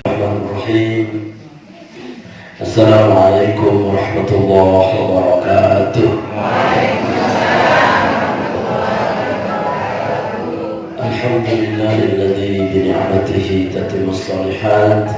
Bismillahirrahmanirrahim. Assalamualaikum warahmatullahi wabarakatuh. Alhamdulillahilladzi bi ni'matihi tatimmus shalihat.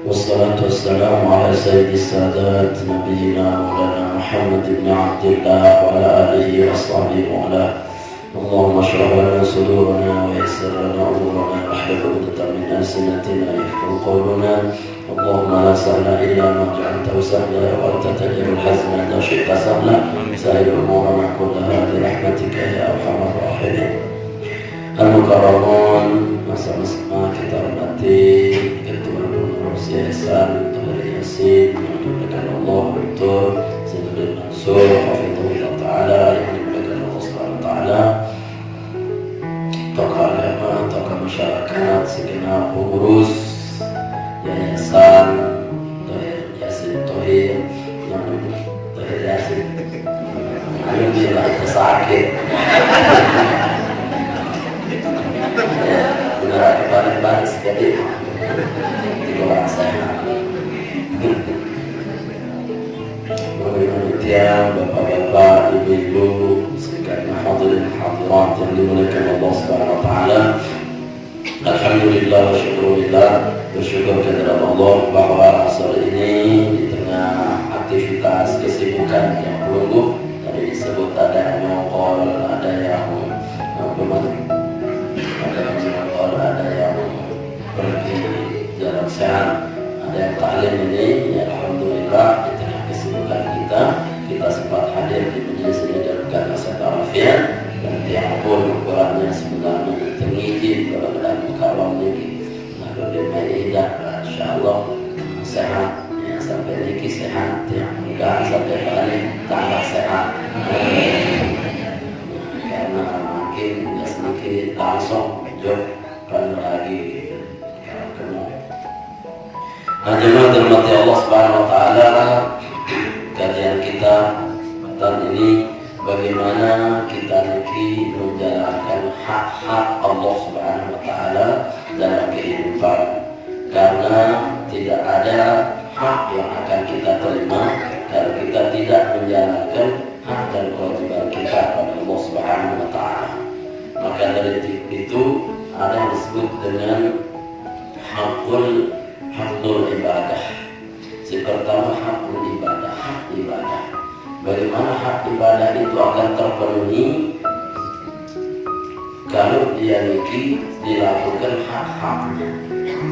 Wassalatu wassalamu ala sayyidis sadat nabiyyina maulana Muhammad ibn Abdillah wa ala alihi wa sahbihi wa ala. Allahumma shrah lana sudurana wa yassir lana umurana wahlul 'uqdatam min alsinatina yafqahu qawlana. Allahumma la sahla illa ma ja'altahu sahla wa anta taj'alul hazna idza syi'ta sahla. Sahil umurana kullaha bi rahmatika ya arhamar rahimin. Al-Mukarramun, masa-masa kita hormati Ketua Pengurus Yayasan Tahir Yasin yang dimuliakan Allah Dr. Zainul Mansur hafizahullah taala, yang dimuliakan Allah Subhanahu wa taala, tokoh agama, tokoh masyarakat, segenap pengurus Yayasan Tahir Yasin Tahir Yasin alhamdulillah sakit. Benar kemarin sekali di luar sana. Panitia, bapak-bapak, ibu-ibu, sekalian hadirin hadirat yang dimuliakan Allah Subhanahu wa taala. Alhamdulillah wa syukurillah, bersyukur kepada Allah bahwa sore ini di tengah aktivitas kesibukan yang berlangsung, tadi disebut ada yang nyokol, ada yang ada yang pergi jalan sehat, ada yang taklim ini, ya alhamdulillah di tengah kesibukan kita sempat hadir di majelis ini dalam keadaan sehat walafiat, dan tiap pun ukurannya sebenarnya tinggi kalau dalam kawan ini lebih indah, insyaallah sehat, yang sampai niki sehat, yang mudah sampai balik tambah sehat, karena makin sedikit langsung jauh kan lagi kena. Jemaah dirahmati Allah Subhanahu wa taala, kajian kita tentang ini bagaimana kita nanti menjalankan hak-hak Allah Subhanahu wa taala dalam kehidupan, karena tidak ada hak yang akan kita terima kalau kita tidak menjalankan hak dan kewajiban kita pada Allah Subhanahu wa taala. Maka dari itu ada yang disebut dengan hakul ibadah. Si pertama hakul ibadah, hak ibadah. Bagaimana hak ibadah itu akan terpenuhi kalau dia dilakukan hak-haknya.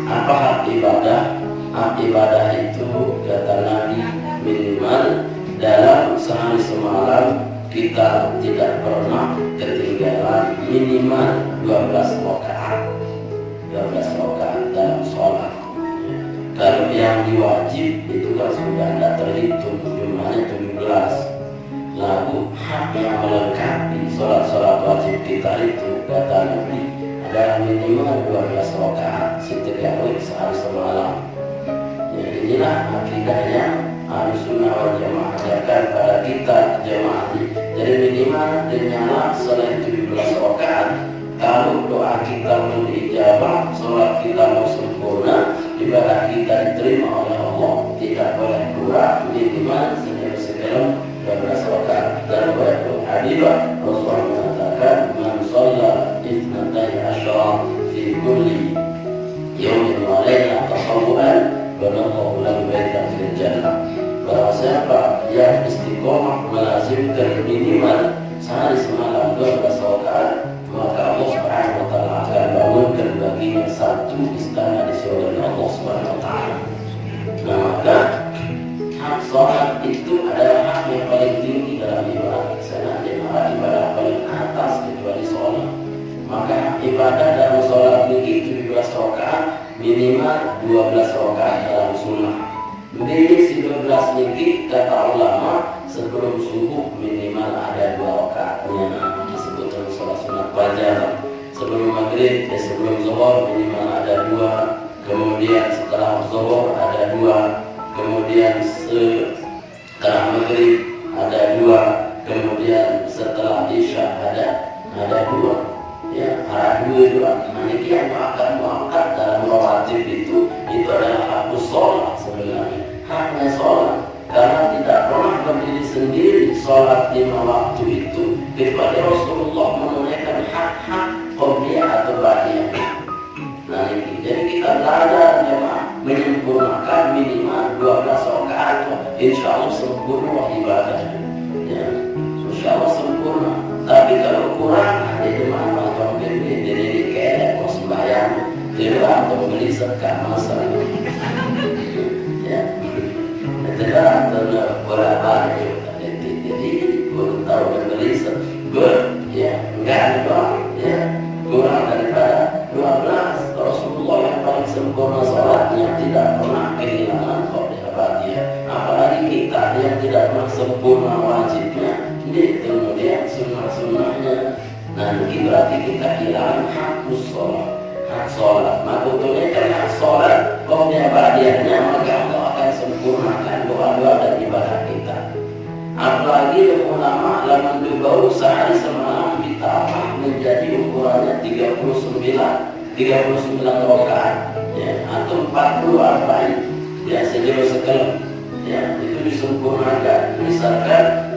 Apa hak ibadah? Hak ibadah itu kata Nabi minimal dalam sehari semalam kita tidak pernah ketinggalan minimal 12 rakaat dalam sholat. Kalau yang diwajib itu kan sudah tidak terhitung, jumlahnya 17. Lalu hak yang melengkapi sholat wajib kita itu kata Nabi adalah minimal 12 rakaat setiap hari sehari semalam. Ya, inilah akidahnya Ahlussunnah wal Jamaah ajarkan pada kita jemaah. Jadi minimal dinyala sholat 17 rakaat. Kalau doa kita belum dijawab, sholat kita mau sempurna, ibadah kita diterima oleh Allah, tidak boleh kurang, minimal sekitar 12 rakaat. Dan berikut hadis Rasulullah mengatakan, man shalla itsnatai asyara fi kulli yawmin wa lailatin tatawwu'an banallahu lahu baitan fil jannah. Barang siapa yang istiqomah melazimkan minimal sehari semalam 12 rakaat, maka Allah Subhanahu wa taala akan bangunkan baginya satu istana di surga Allah Subhanahu wa taala. Nah, maka hak sholat itu adalah hak yang paling tinggi dalam ibadah. Karena ibadah paling atas kecuali sholat. Maka ibadah dalam sholat ini 17 rakaat, minimal 12 rakaat dalam sunnah. Ini si 12 niki kata ulama sebelum subuh minimal ada 2 rakaatnya, disebut dengan sholat sunat fajar. Sebelum maghrib sebelum zuhur minimal ada 2. Kemudian setelah zuhur ada 2. Kemudian setelah maghrib ada 2. Kemudian setelah isya ada 2. Ya, ada 2. Nah, ini yang akan muakkad dalam rawatib itu adalah kita belajar memang menyempurnakan minimal 12 rakaat, insya Allah sempurna ibadah. Ya, insya Allah sempurna. Tapi kalau kurang, itu mana orang gede jadi kelek mau sembahyang, tidak atau beli sekat masa. Ya, tidak atau bolak balik. Jadi kurang tahu beli sekat, ya enggak ada, ya kurang daripada 12. Rasulullah yang paling sempurna sholatnya tidak pernah kehilangan dia. Apalagi kita yang tidak pernah sempurna wajibnya, ini kemudian sunnah-sunnahnya. Nah ini berarti kita hilang hak sholat. Maka betulnya karena hak sholat, dia maka Allah akan sempurnakan doa-doa dan ibadah kita. Apalagi ulama laman dubau sehari semalam ditambah menjadi ukurannya 39 rakaat, ya, atau 40 arba'in, ya, sejauh sekelem, ya, itu disempurnakan. Misalkan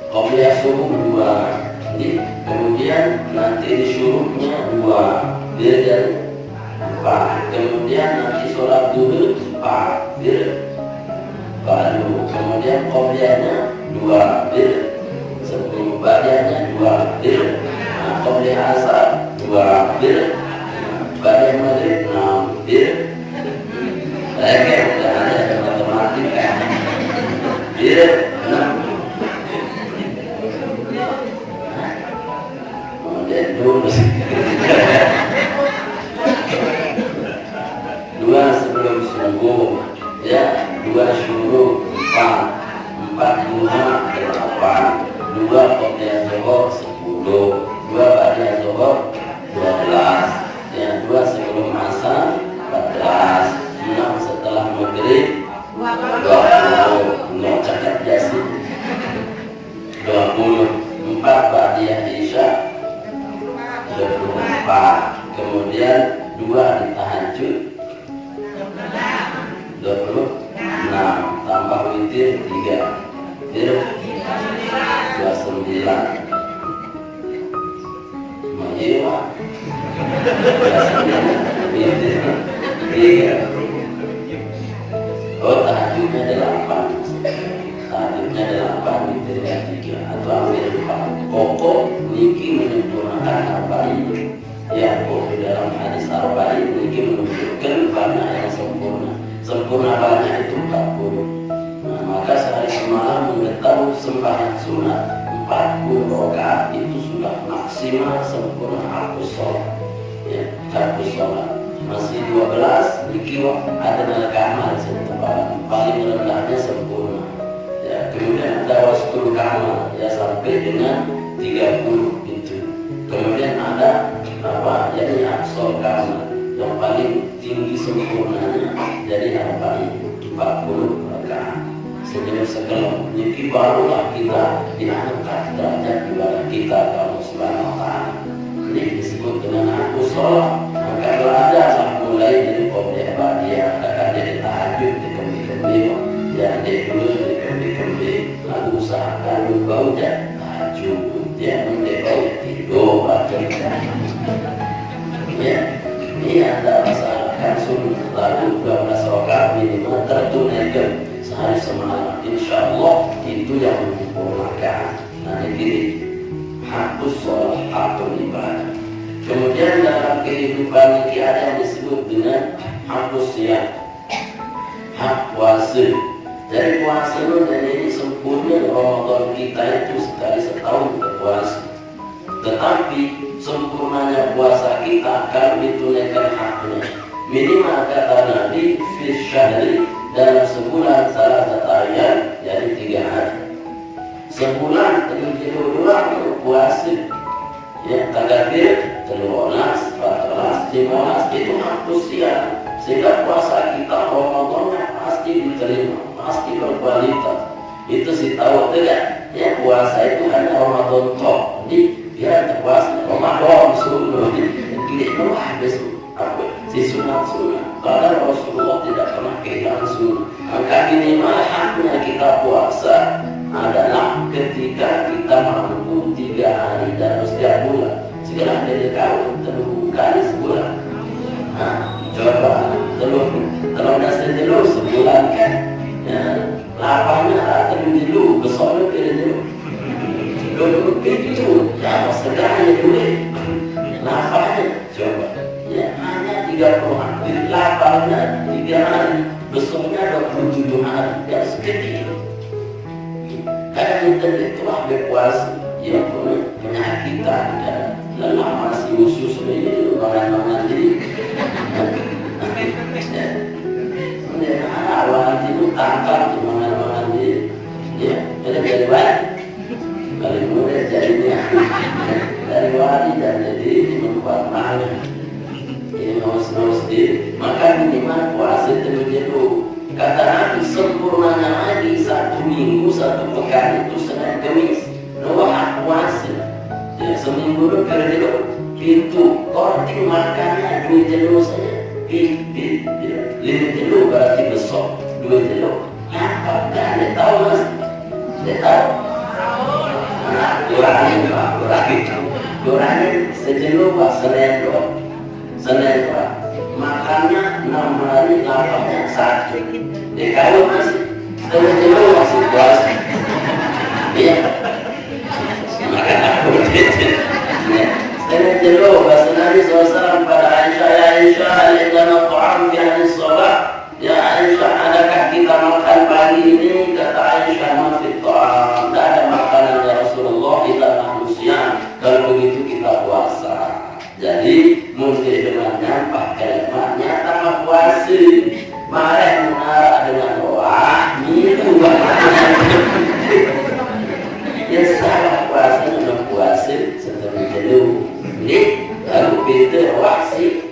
qobliyah subuh 2, kemudian nanti disyuruknya 2, dan 4, kemudian nanti sholat duhur 4, baru kemudian qobliyahnya 2, 10 badiahnya 2, qobliyah asar 2, badiah maghrib 6, lagi udah ada matematika, 6, kemudian 2 sebelum subuh, ya, 2 syuruk 4 duha 8, 2 qobliyah zuhur 10, 2 badiah zuhur 12, ya, 2 sebelum asar 14, 6 setelah maghrib 20, nggak cacat jasi 20, 4 badiah isya 24, kemudian 2 di tahajud 26, tambah witir 3, 29, Mayewa 29, witir 3. Oh, tahajudnya 8, witirnya 3, atau ambil 4. Pokok niki menyempurnakan arba'in. Ya, di dalam hadis arba'in niki menunjukkan banyak yang sempurna. Sempurna banyak itu 40. Nah, maka sehari semalam mengetahui sembahyang sunat 40 rakaat itu sudah maksimal sempurna hapus sholat. Ya, hapus sholat. Masih 12 dikiwak ada kamal paling rendahnya sempurna. Ya, kemudian ada wastul kamal, ya, sampai dengan 30 itu. Kemudian ada apa? Jadi aksol kamal yang paling tinggi sempurnanya jadi 40 rakaat. Sejauh sekelum ini barulah kita diangkat derajat ibadah kita kalau Subhanahu wa ta'ala. Ini disebut dengan hapus sholat. Maka belajarlah mulai dari qobliyah badiah, akan jadi tahajud di kembi-kembi, jangan dulu di kembi-kembi, lalu usahakan bau tahajud, ya, bau tidur atau ya, ini anda masalahkan sunnah, lalu 12 rakaat minimal tertunaikan sehari semalam, insya Allah itu yang menyempurnakan. Nah ini hapus sholat atau ibadah. Kemudian dalam kehidupan ini ada yang disebut dengan hapus siang, hak puasa. Dari puasa dan ini sempurna Ramadan kita itu sekali setahun berpuasa. Tetapi sempurnanya puasa kita kalau ditunaikan haknya minimal kata Nabi fil syahri, dalam sebulan salah satu ayat, jadi 3 hari. Sebulan 32 puasa, ya, tagabir 13, 14, 15 itu hapus siang. Sehingga puasa kita Ramadannya pasti diterima, pasti berkualitas. Itu sih tahu tidak? Ya, puasa itu hanya Ramadan top. Jadi dia puasa Ramadan sunnah. Jadi habis apa? Si sunat. Karena Rasulullah tidak pernah kehilangan sunnah. Maka minimal haknya kita puasa adalah ketika kita mampu 3 hari dalam setiap bulan. Segera dari kau 3 kali sebulan. Nah, 30 hari, lapangnya 3 hari, besoknya 27 hari, yang sedikit. Karena kita itulah berpuasa yang menyakitkan dan lelah masih usus ini orang-orang jadi. Awal itu tangkap teman-teman dia, ya, dari wali, dari muda jadinya, dari wali dan jadi membuat malu, ini nos dia, maka minimal puasa itu dulu. Kata Nabi sempurnanya lagi 1 minggu 1 pekan itu Senin Kamis, doa puasa, ya seminggu itu kira-kira pintu korting makannya duit jenuh saja. Lima telur berarti besok 2 telur. Apa? Dia tahu mas? Dia tahu? Kurangin sejelur pak Senin doang. Senin doang. Makannya 6 hari, lapangnya 1. Dia kalau masih sejelur masih puasa. Iya. Makan aku Senin telur bahasa Nabi SAW pada Aisyah, ya Aisyah, alaihi ta'am fi hadis sholat. Ya Aisyah, adakah kita makan pagi ini? Kata Aisyah, ma fi ta'am. Tidak ada makanan ya Rasulullah, illa manusia. Kalau begitu kita puasa. Jadi mungkin dengan nyampah kalimatnya tambah puasa. Marah mengarah dengan doa, minum ya salah puasa dengan puasa setelah dulu. Ini lalu beda waksi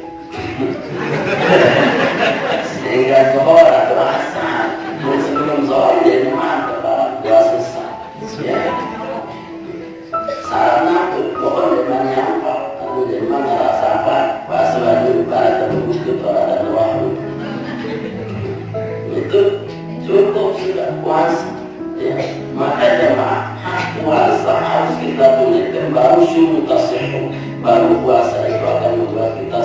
sehingga zohor atau asar sebelum zohor dia memang kepada puasa sah ya sarannya tuh pokoknya demanya apa lalu demanya rasa apa puasa wajib para terbuka kepada dan wahyu itu cukup sudah puasa ya maka jemaah puasa harus kita tunaikan baru syukur tasihul. Baru puasa itu akan membuat kita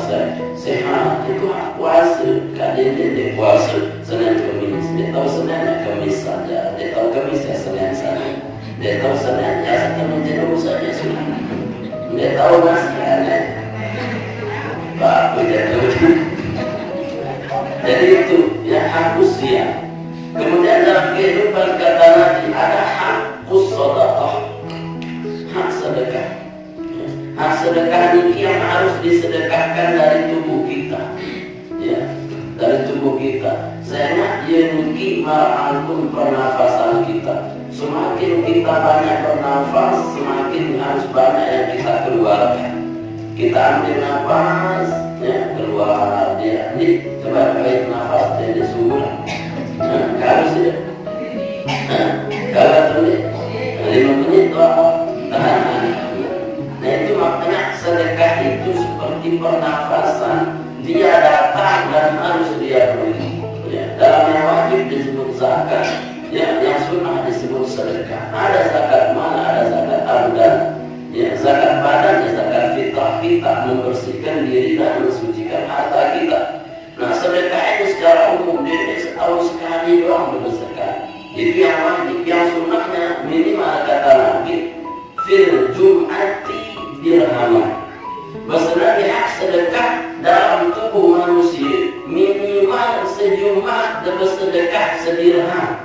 sehat. Itu hak puasa. Kalian dia puasa Senin Kamis. Dia tahu Senin Kamis saja. Dia tahu Kamis ya Senin saja. Dia tahu Senin ya Senin jenuh saja sudah. Dia tahu masih aneh. Pak jadi itu yang harus siap. Kemudian dalam kehidupan kata Nabi ada hak sedekah. Hak sedekah. Hak sedekah ini yang harus disedekahkan dari tubuh kita, ya, dari tubuh kita. Saya yenki mar'alun pernafasan kita. Semakin kita banyak bernafas, semakin harus banyak yang kita keluarkan. Kita ambil nafas, ya, keluar dia. Ini coba balik nafas dari subuh. Harus ya. Kalau tulis 5 menit tahan. Nah itu makanya sedekah itu seperti pernafasan. Dia datang dan harus dia beri. Ya, dalam yang wajib disebut zakat, ya, yang sunnah disebut sedekah. Ada zakat mal, ada zakat abdan. Ya, zakat badan, ya, zakat fitrah kita membersihkan diri dan mensucikan harta kita. Nah sedekah itu secara umum dia setahun sekali doang bersedekah. Itu yang wajib, yang sunnahnya minimal kata Nabi fil jum'ati dirhamah. Maksudnya hak sedekah dalam tubuh manusia minimal sejumat dan bersedekah sedirham.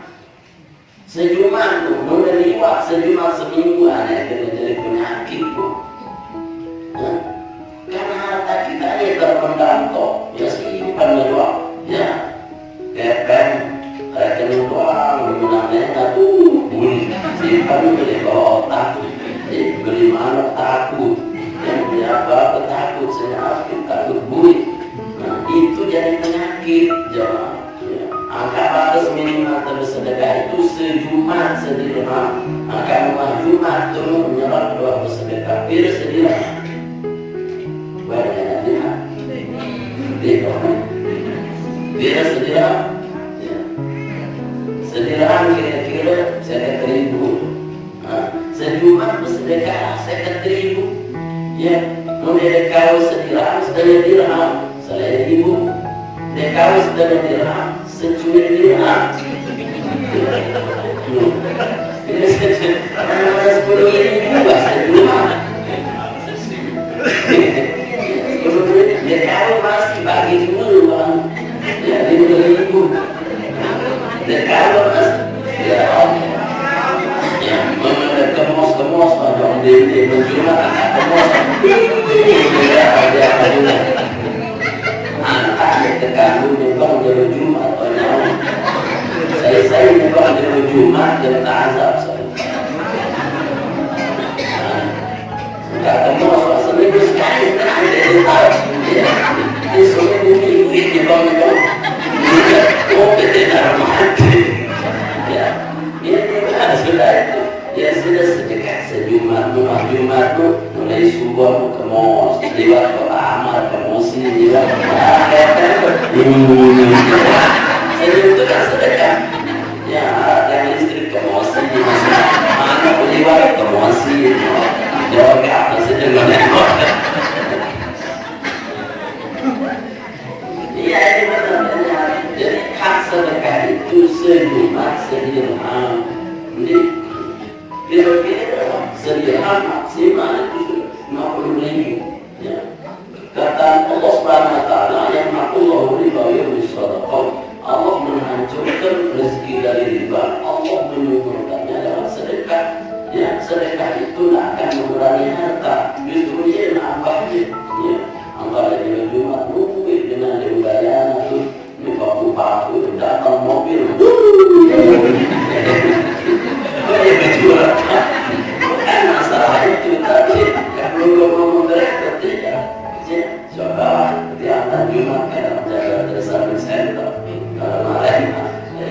Sejumat tu meneliwat sejumat semingguan ya kena jadi penyakit tu. Karena harta kita ini terpendam kok. Ya simpan doang. Ya kepen rekening doang menangnya tuh bunyi simpan beli otak. Beli mana takut, yang beli apa takut, saya takut buih. Nah itu jadi penyakit jemaah. Ya. Angka batas minimal bersedekah itu sejumat sedirham. Angka rumah Jumat turun menyerap 2 bersedekah bir sedirham. Banyak dirham. Bir sedirham. Ya. Sedirham kira-kira 1.000. Sejumat bersedekah 1.000. Ya, mau dekau sedirham, setengah dirham, 1.000. Dekau setengah dirham, secuil dirham. Ini 10.000 bahasa dirham. Dekau masih bagi kalau di Jumat dia azab saya. Enggak ketemu seminggu sekali ini seminggu di bawah oh tidak mati ya ini sudah itu ya sudah sedekat sejumat mulai subuh ke mos lewat ke amal ke mosi lewat jadi itu kan sedekah ya yang listrik ke mosi anak lewat ke mosi jawab ke apa sih dengan iya ini benar jadi hak sedekah itu sejumat sedirham ini kira-kira sedirham maksimal itu 50.000 ya. Kata Allah Subhanahu wa taala yang maqullahu riba yuris sadaqah, Allah menghancurkan rezeki dari riba, Allah menyuburkannya lewat sedekah. Ya, sedekah itu tidak akan mengurangi harta, justru dia nambahnya. Ya, antara dia Jumat duit dengan dibayar itu ini paku datang mobil. Bukan masalah itu tadi kalau ngomong berarti ya coba tiap Jumat kadang jaga desa center kemarin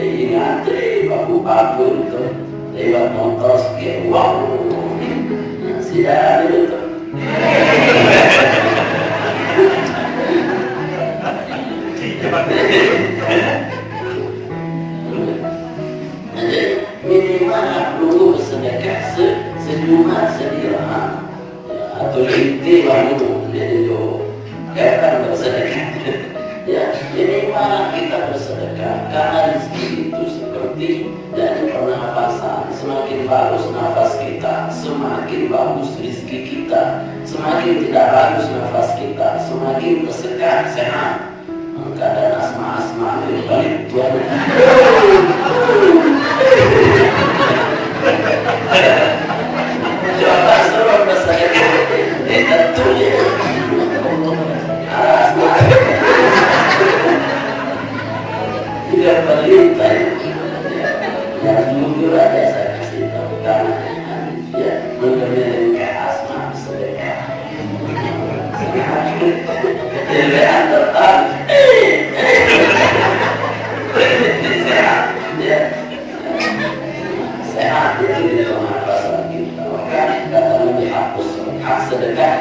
ini antri paku itu lewat motor sekian wow sudah itu minimal dulu bersedekah sejumat sedirham atau lebih dulu jadi kata bersedekah ya minimal kita bersedekah karena rezeki itu seperti dari pernafasan semakin bagus nafas kita semakin bagus rezeki kita semakin tidak bagus nafas kita semakin tersekat sehat kadang asma itu balik Tuhan coba suruh bersedekah tentu ya asma tidak berlimpah ya jujur aja saya kasih tahu karena ya mengenai ke asma bersedekah jadi tetap sehat ya sehat itu di dalam pasal kita maka katanya dihapus hak sedekah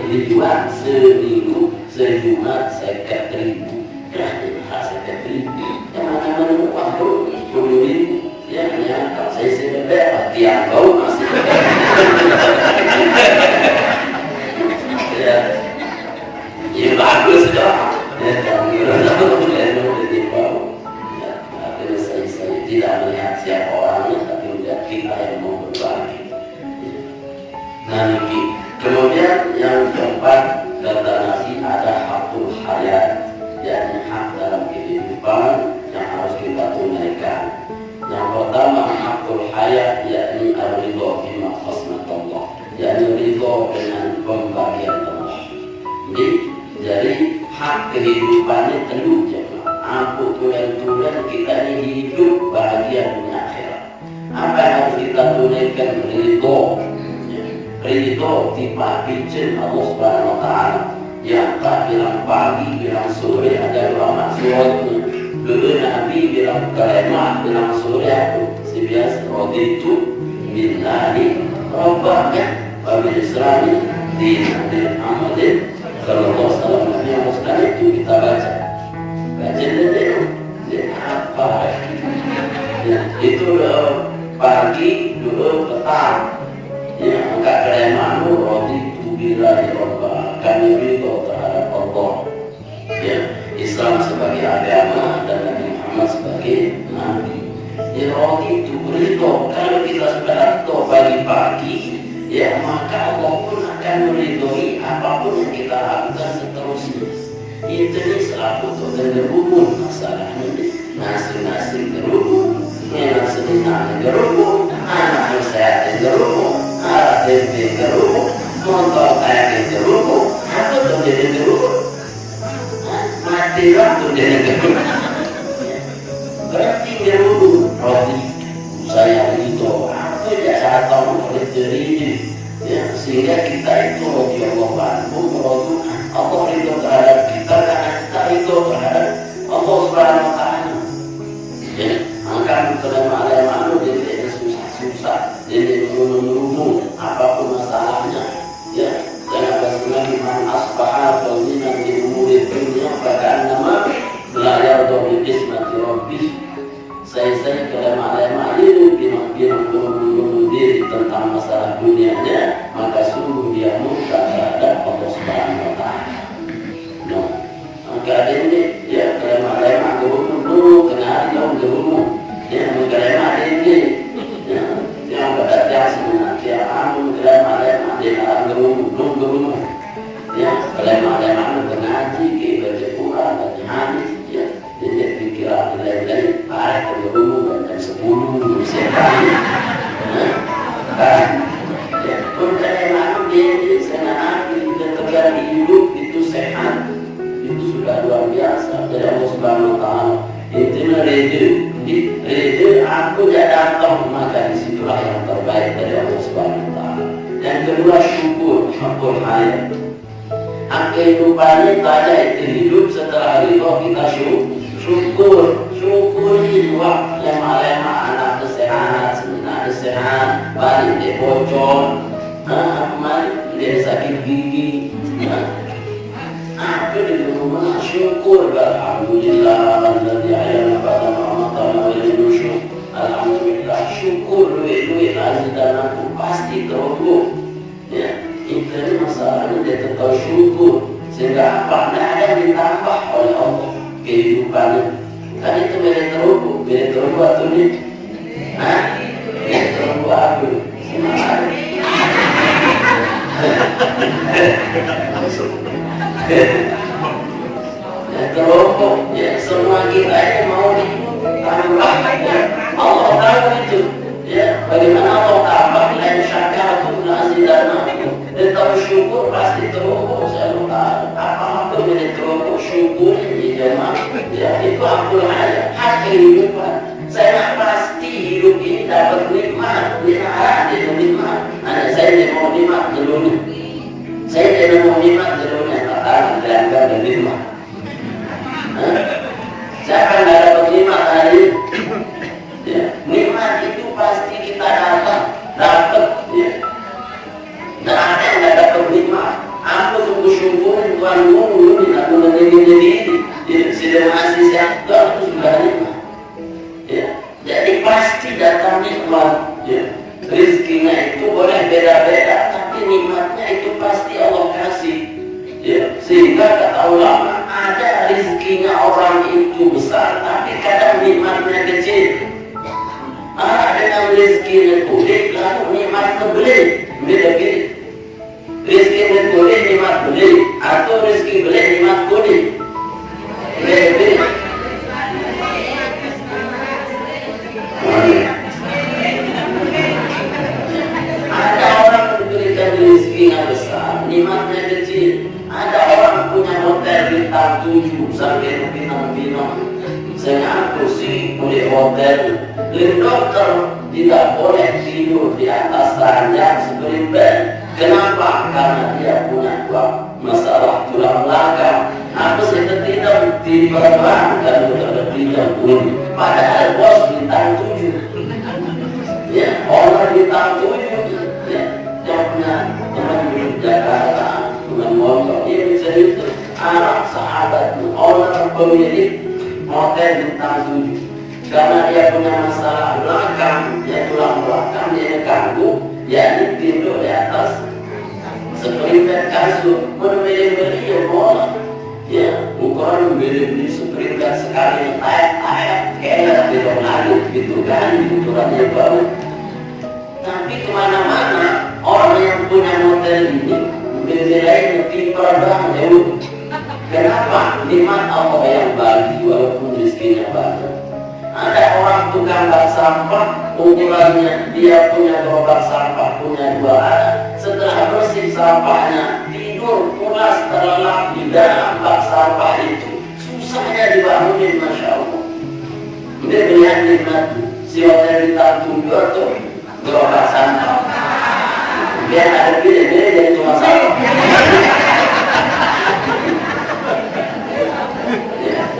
dijual seminggu sejumat 50.000 hak 50.000 yang mana uang 10.000 ya kalau saya sebeda tiang kau masih ya ya bagus dong ya kami saya tidak melihat siapa orangnya tapi melihat kita yang mau berbagi. Nah ini kemudian yang keempat kata Nabi ada hakul hayat yakni hak dalam kehidupan yang harus kita tunaikan. Yang pertama hakul hayat yakni ar-ridha bima qasmatallah yakni ridha dengan pembagian Allah. Jadi hak kehidupannya tentu aku tulen kita ini hidup bahagia dunia akhirat. Apa yang harus kita tunaikan ridho dipakai Allah Subhanahu wa taala. Ya tak bilang pagi, bilang sore ada ulama suratnya. Dulu Nabi bilang kalimat, bilang sore aku sebiasa raditu billahi rabbana wa bil islami dinan Muhammadin sallallahu alaihi wasallam. Yang muslim itu kita baca jadi apa ya, itu pagi dulu petang ya enggak kelemahan roti tubilah ya Allah kami ridho terhadap Allah ya Islam sebagai agama dan Nabi Muhammad sebagai Nabi ya roti itu ridho kalau kita sudah ridho pagi-pagi ya maka Allah pun akan meridhoi apapun yang kita lakukan seterusnya. Itu nih selaku tuh terhubung masalahnya nasi terhubung nasi terhubung anak sehat terhubung alat tempe terhubung motor kayak terhubung aku tuh jadi terhubung mati waktu jadi terhubung berarti terhubung roti atau oleh diri, ya, sehingga kita itu radhiyallahu anhu merodukan Allah ridho terhadap kita karena kita ridho terhadap Allah Subhanahu wa taala. Ya, angka kelemahan jadi susah-susah, jadi menurut apapun masalahnya, ya. Karena sebenarnya man asbaha fazina di umuri dunia bahkan nama belajar dobi ismati rabbih. Saya kelemahan itu bunuh diri tentang masalah dunianya, maka sungguh dia murka terhadap Allah Subhanahu wa taala. Nah, maka ini ya kelemahan dulu kena hari yang dulu, ya kelemahan ini ya yang berarti sebenarnya amun kelemahan dia dulu, ya kelemahan mengaji ke baca Quran dan hadis, ya jadi pikiran lain-lain ada dulu dan 10 setan, kan? Ya, kelemahan dia senang kita terjadi hidup itu sehat, itu sudah luar biasa dari Allah Subhanahu wa taala. Intinya ridho aku tidak datang, maka disitulah yang terbaik dari Allah Subhanahu wa taala. Yang kedua syukur hayat. Kehidupan kita itu hidup setelah ridho kita syukuri lemah anak sehat, sehat, balik dia bocor, kemarin dia sakit gigi, aku di rumah syukur, alhamdulillah, alhamdulillah, syukur, duit dan aku pasti terobok, ya. Itu masalahnya dia tetap syukur, sehingga apa ada yang ditambah oleh Allah kehidupannya. Kan itu beda terobok atau ini? Beda terobok aku. Terobok, ya semua kita ini mau ditambah, ya Allah tahu itu, ya bagaimana Allah tambah lain syakaratum la'azidanakum. Dan tahu syukur pasti terobok. Saya lupa apa-apa jadi terobok syukur ini jemaah, ya itu akul hayat, hak kehidupan. Saya pasti hidup ini dapat nikmat, nikmat. Nah, saya tidak mau nikmat dulu. Saya tidak mau nikmat dulu yang katakan dan nikmat. Saya akan dapat nikmat hari ini. Ya, nikmat itu pasti kita dapat, ya. Dan ada yang tidak dapat nikmat. Aku tunggu syukurin Tuhan dulu, aku menjadi sudah masih sehat, itu sudah nikmat. Ya, jadi pasti datang nikmat. Ya, rizkinya itu boleh beda-beda, tapi nikmatnya itu pasti Allah kasih. Ya, sehingga kata ulama ada rizkinya orang itu besar, tapi kadang nikmatnya kecil. Ada yang rizkinya kulit, lalu nikmatnya beli, beda-beda. Rizki beli nikmat beli, atau rizki beli nikmat kulit, beda-beda. Ada orang diberikan rizkinya besar, nikmatnya kecil. Ada orang punya hotel bintang 7 sampai bintang-bintang. Saya kursi kulit hotel. Dokter tidak boleh tidur di atas ranjang seperti bed. Kenapa? Karena dia punya masalah tulang belakang. Aku tidak terbang dan tidak pun. Padahal bos bintang 7. Ya, orang bintang 7. Ya, dia punya teman di Jakarta, dengan motor. Dia bisa itu anak sahabat, orang pemilik hotel bintang 7. Karena dia punya masalah belakang, ya tulang belakang dia ganggu, ya tidur di atas seperingkat kasur, membeli ya bola, ya ukuran membeli seperingkat sekali naik, kayak tidak lagi gitu kan, ukurannya baru. Tapi kemana-mana orang yang punya hotel ini menilai timpar banget. Kenapa? Nikmat Allah yang bagi walaupun rezekinya banyak. Ada orang tukang bak sampah, ukurannya dia punya gerobak sampah, punya 2 anak. Setelah bersih sampahnya, tidur pulas terlelap di dalam bak sampah itu. Susahnya dibangunin, masya Allah. Dia melihat nikmat si hotel bintang 7 atau gerobak sampah. Biar ada beda-beda jadi cuma satu.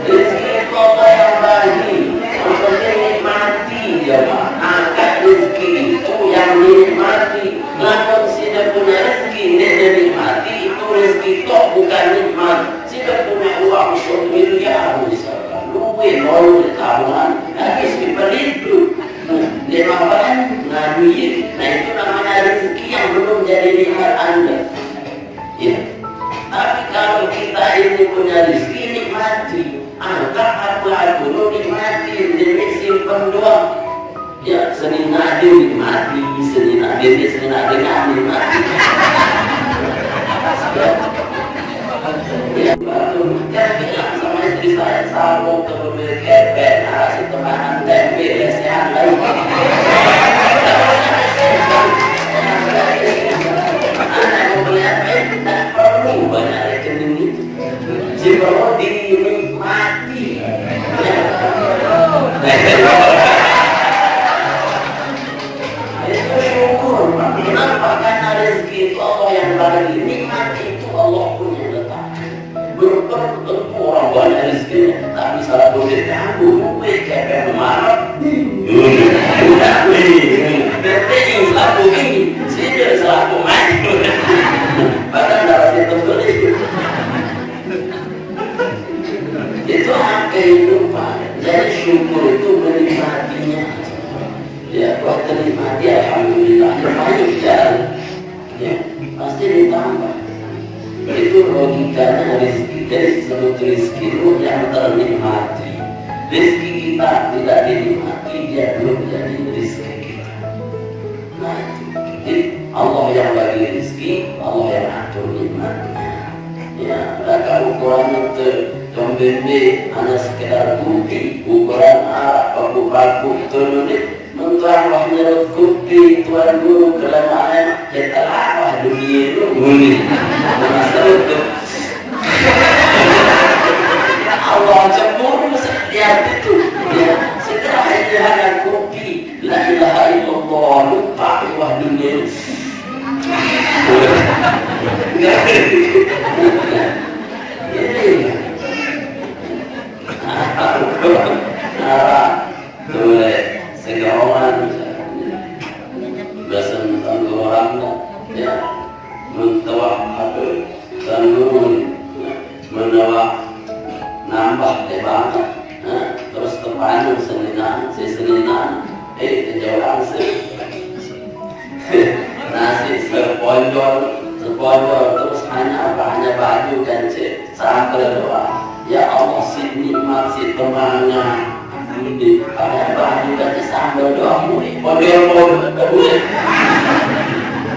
Rezeki itu Allah yang bagi, yang penting nikmati ya Pak. Angkat rezeki itu yang dinikmati. Namun tidak punya rezeki, tidak dinikmati, itu rezeki itu bukan nikmat. Tidak punya uang 1 miliar misalkan, luwe mau di tabungan, habis dipelitu. Dia makan, ngaduin. Nah itu namanya rezeki yang belum jadi nikmat Anda. Ya. Tapi kalau kita ini punya rezeki, nikmati. Angkat apa dulu nikmati, jadi simpen doang. Ya, seni nadi nikmati, seni nadi nikmati. Ya, baru kan bilang sama istri saya mau ke beli kepek, nasi temanan tempe, lesehan lagi. Anak mau beli apa? Tak perlu banyak rekening itu. Jika perlu dinikmati. Itu syukur. Kenapa? Karena rezeki itu Allah yang bagi. Nikmati itu Allah punya letak. Belum tentu orang banyak rezekinya, tapi salah boleh kamu, kayak marah. Udah berarti selaku ini, sudah selaku maju. Bahkan dalam itu boleh. Itu hak kehidupan. Jadi syukur itu menikmatinya. Ya, buat menikmati alhamdulillah. Banyak jalan. Ya, pasti ditambah. Itu logikanya rezeki. Jadi sebut rezeki itu yang ternikmati. Rezeki kita tidak dinikmati, dia belum jadi rezeki kita. Nah, jadi Allah yang bagi rezeki, Allah yang atur nikmatnya. Ya, kalau ukuran itu pembeli hanya sekedar bukti, ukuran baku turunit. Mentuan wah nyerut kopi tuan guru kelemahan ya telah wah dunia itu muni masalah itu Allah cemburu setiap itu ya setelah hanya kopi la ilaha illallah lupa wah dunia ini boleh segawan besan tangguran ya mentawak apa tangguran menawak nambah lebar terus terpanu seninan kejauhan nasi sepojol terus hanya baju dan sampai doa ya Allah si nikmat si temannya ini kayak baju dan sambal doang model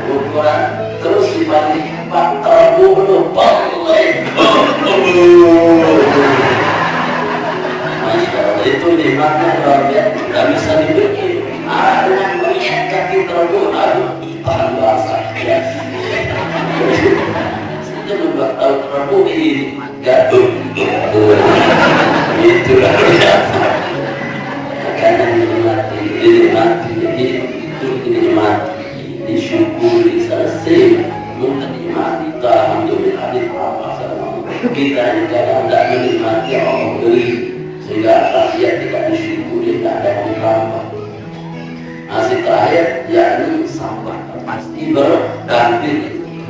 ukuran terus dibalik pak terbunuh boleh Masya Allah itu nikmatnya luar biasa tidak bisa dibeli dengan melihat kaki terbunuh aduh tahan bahasa ya saya juga tahu terbunuh ini gaduh itu luar biasa karena dinikmati jadi itu dinikmati disyukuri selesai menikmati alhamdulillah kita ini kadang tidak menikmati Allah beri sehingga rakyat tidak disyukuri tidak ada apa-apa. Nasib terakhir yakni sabar pasti berganti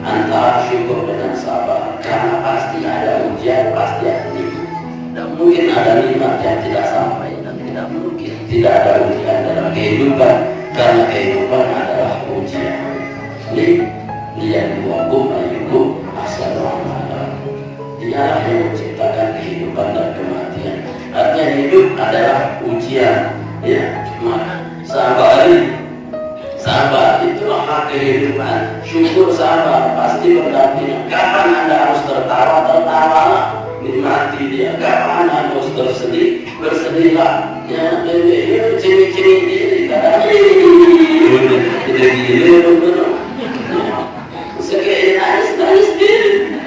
antara syukur dengan sabar karena pasti ada ujian pasti ada nikmat tidak mungkin ada nikmat yang tidak sampai dan tidak mungkin tidak ada ujian dalam kehidupan karena kehidupan adalah ujian. Lihat wakum ayukum asal Ramadan. Dialah yang menciptakan kehidupan dan kematian. Artinya hidup adalah ujian. Ya, sabar itulah hak kehidupan. Syukur sabar pasti berdampingan. Kapan Anda harus tertawa nikmati dia. Kapan Anda harus bersedihlah. Ya, ciri-ciri diri. Kadang tidak gila sekali nangis diri.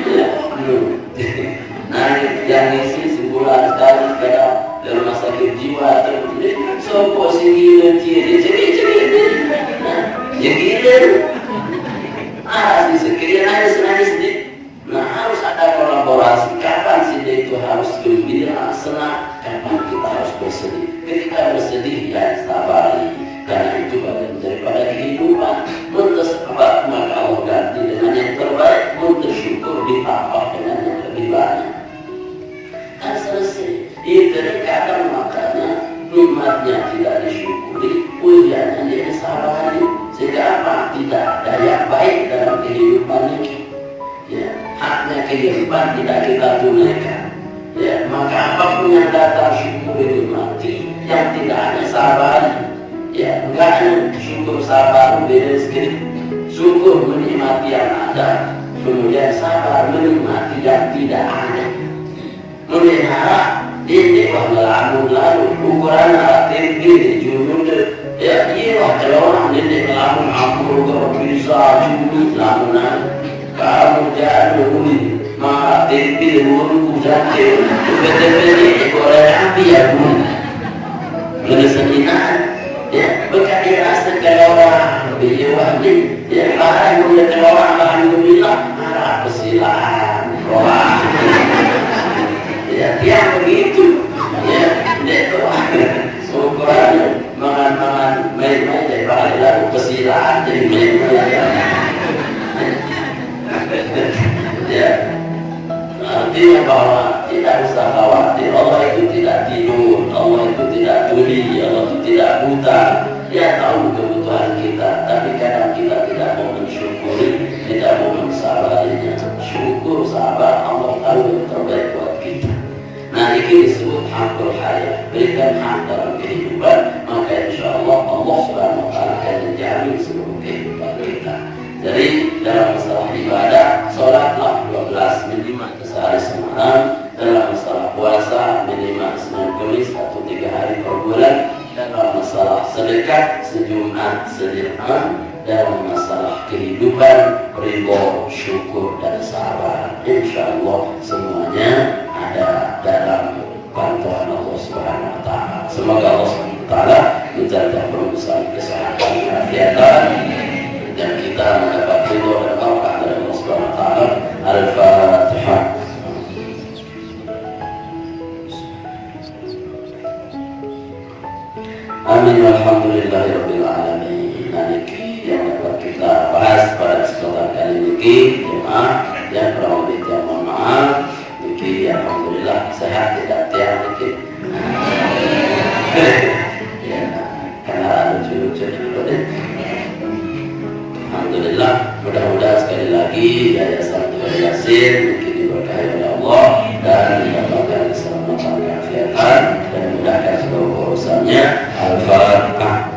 Nah, yang isi sebulan sekali kadang di rumah sakit jiwa terus sopo sini ciri bersedih. Ketika bersedih ya sabari, karena itu bagian daripada kehidupan. Lantas apa? Maka Allah ganti dengan yang terbaik. Lantas syukur ditambah dengan yang lebih banyak. Kan selesai. Itu kadang makanya nikmatnya tidak disyukuri, ujiannya dia sabari. Sehingga apa? Tidak ada yang baik dalam kehidupan ini. Ya, haknya kehidupan tidak kita tunaikan. Ya, maka apapun yang datang syukur dinikmati, yang tidak hanya sabar. Ya, enggak hanya syukur sabar beres gitu. Syukur menikmati yang ada, kemudian sabar menikmati yang tidak ada. Melihara ini ngelamun lalu ukuran arti ini jumlah ya iya kalau orang ini ngelamun ampun kalau bisa jumlah lamunan kamu jangan mengulit maka tempi menurutku jatuh betul-betul ini boleh api ya pun menesenginaan ya bekat dirasa kalau orang lebih wajib ya barang punya kalau orang alhamdulillah harap kesilaan orang ya yang begitu ya itu ukurannya makan main-main dari balik lalu kesilaan jadi main-main ya artinya bahwa tidak usah khawatir. Allah itu tidak tidur, Allah itu tidak tuli, Allah itu tidak buta. Dia tahu kebutuhan kita, tapi kadang kita tidak mau mensyukuri, tidak mau mensabarinya. Syukur sabar, Allah tahu yang terbaik buat kita. Nah ini disebut hakul hayat, berikan hak dalam kehidupan, maka insya Allah Allah Subhanahu wa Ta'ala akan menjamin seluruh kehidupan kita. Jadi dalam masalah ibadah, sholatlah 12 minimal sehari semalam. Dalam masalah puasa minimal Senin Kamis atau 3 hari per bulan. Dalam masalah sedekah sejumat sedirham. Dalam masalah kehidupan ridho, syukur dan sabar. Insya Allah semuanya ada dalam bantuan Allah Subhanahu wa Ta'ala. Semoga Allah Subhanahu wa Ta'ala menjaga perusahaan kesehatan kegiatan dan kita mendapat ridho dan barakah dari Allah Subhanahu wa Ta'ala. Al-Fatihah. Amin. Alhamdulillahirabbil alamin. Niki yang dapat kita bahas pada kesempatan kali ini jemaah yang kurang lebih mohon maaf. Niki alhamdulillah sehat tidak tiang niki. Ya, karena lucu-lucu itu. Alhamdulillah, mudah-mudahan sekali lagi Yayasan Yasin mungkin diberkahi oleh Allah dan mendapatkan keselamatan keafiatan dan mudahkan seluruh urusannya. Al-Fatihah.